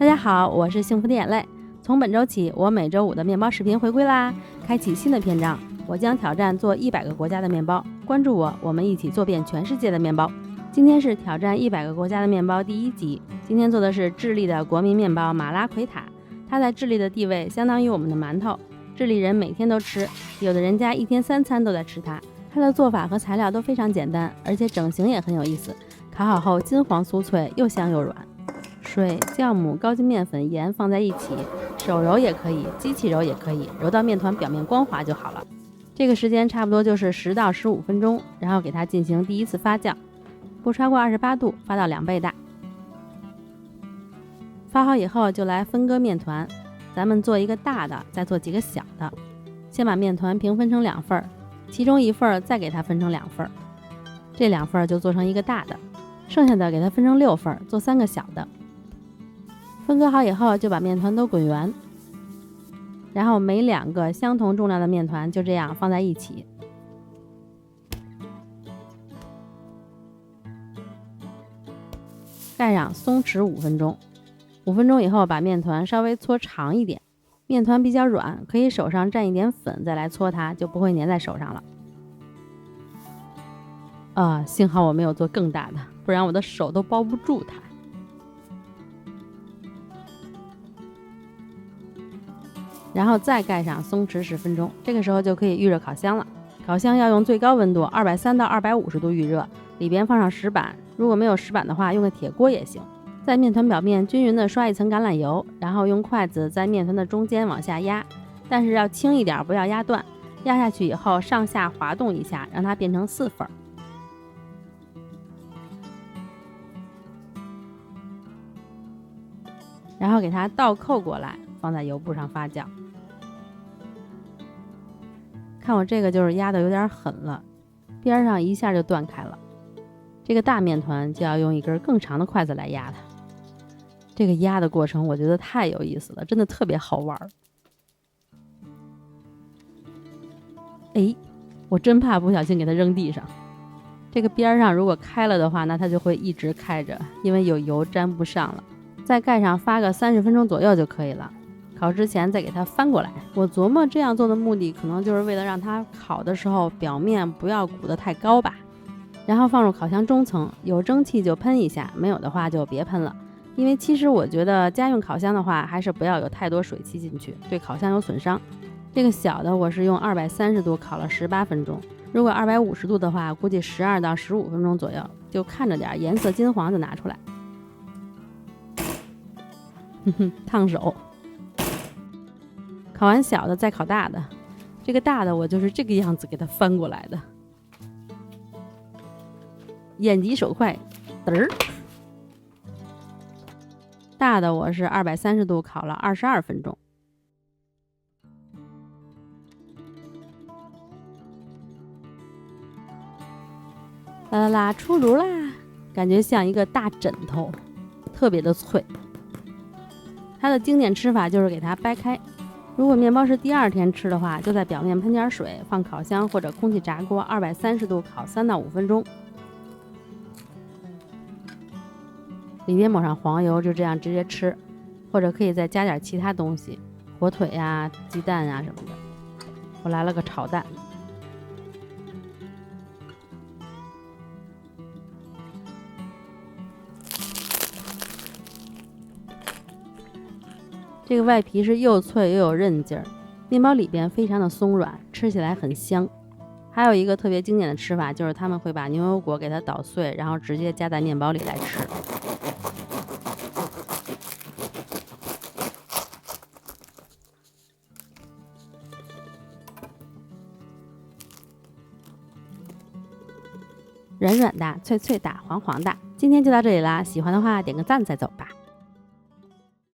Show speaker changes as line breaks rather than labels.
大家好，我是幸福的眼泪。从本周起，我每周5的面包视频回归啦，开启新的篇章。我将挑战做100个国家的面包，关注我，我们一起做遍全世界的面包。今天是挑战100个国家的面包第1集。今天做的是智利的国民面包马拉奎塔，它在智利的地位相当于我们的馒头，智利人每天都吃，有的人家1天3餐都在吃它。它的做法和材料都非常简单，而且整形也很有意思。烤好后金黄酥脆，又香又软。水、酵母、高筋面粉、盐放在一起，手揉也可以，机器揉也可以，揉到面团表面光滑就好了。这个时间差不多就是10到15分钟，然后给它进行第1次发酵，不超过28度，发到2倍大。发好以后就来分割面团，咱们做一个大的，再做几个小的。先把面团平分成2份，其中1份再给它分成2份，这2份就做成一个大的，剩下的给它分成6份，做3个小的。分割好以后就把面团都滚圆，然后每2个相同重量的面团就这样放在一起，盖上松弛5分钟。5分钟以后把面团稍微搓长一点，面团比较软，可以手上蘸一点粉再来搓它，就不会粘在手上了。幸好我没有做更大的，不然我的手都包不住它。然后再盖上松弛10分钟，这个时候就可以预热烤箱了。烤箱要用最高温度230到250度预热，里边放上石板，如果没有石板的话，用个铁锅也行。在面团表面均匀的刷一层橄榄油，然后用筷子在面团的中间往下压，但是要轻一点，不要压断。压下去以后上下滑动一下，让它变成4份。然后给它倒扣过来，放在油布上发酵。看我这个就是压的有点狠了，边上一下就断开了。这个大面团就要用一根更长的筷子来压它。这个压的过程我觉得太有意思了，真的特别好玩。我真怕不小心给它扔地上。这个边上如果开了的话，那它就会一直开着，因为有油沾不上了。再盖上发个30分钟左右就可以了。烤之前再给它翻过来。我琢磨这样做的目的可能就是为了让它烤的时候表面不要鼓得太高吧。然后放入烤箱中层，有蒸汽就喷一下，没有的话就别喷了。因为其实我觉得家用烤箱的话，还是不要有太多水汽进去，对烤箱有损伤。这个小的我是用230度烤了18分钟，如果250度的话，估计12到15分钟左右，就看着点，颜色金黄就拿出来。烫手。烤完小的再烤大的，这个大的我就是这个样子给它翻过来的，眼疾手快，大的我是230度烤了22分钟。啦啦啦，出炉啦！感觉像一个大枕头，特别的脆。它的经典吃法就是给它掰开。如果面包是第2天吃的话，就在表面喷点水，放烤箱或者空气炸锅230度烤3到5分钟。里边抹上黄油，就这样直接吃，或者可以再加点其他东西，火腿呀、鸡蛋呀什么的。我来了个炒蛋。这个外皮是又脆又有韧劲儿，面包里边非常的松软，吃起来很香。还有一个特别经典的吃法，就是他们会把牛油果给它捣碎，然后直接加在面包里来吃。软软的，脆脆的，黄黄的。今天就到这里啦，喜欢的话点个赞再走吧。